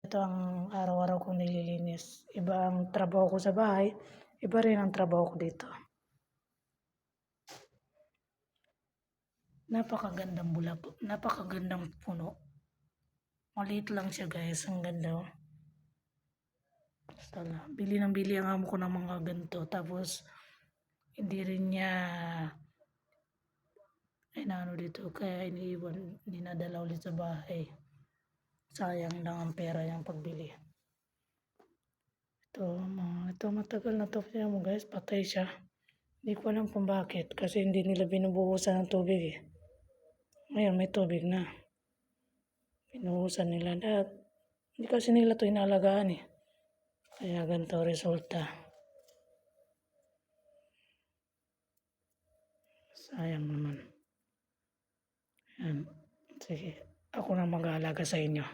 Ito ang araw-araw kong nililinis. Iba ang trabaho ko sa bahay, iba rin ang trabaho ko dito. Napakagandang puno. Maliit lang siya guys, ang ganda. Bili ng bili ang amo ko ng mga ganito. Tapos, hindi rin niya dito. Kaya iniiwan, dinadala ulit sa bahay. Sayang lang ang pera niyang pagbili. Ito matagal na to siya mo guys. Patay siya. Hindi ko alam kung bakit. Kasi hindi nila binubuhusan ng tubig eh. Ngayon may tubig na. Binuhusan nila lahat. Hindi kasi nila to inalagaan eh. Kaya ganito resulta. Sayang naman. Yan. Sige. Ako na mag-aalaga sa inyo.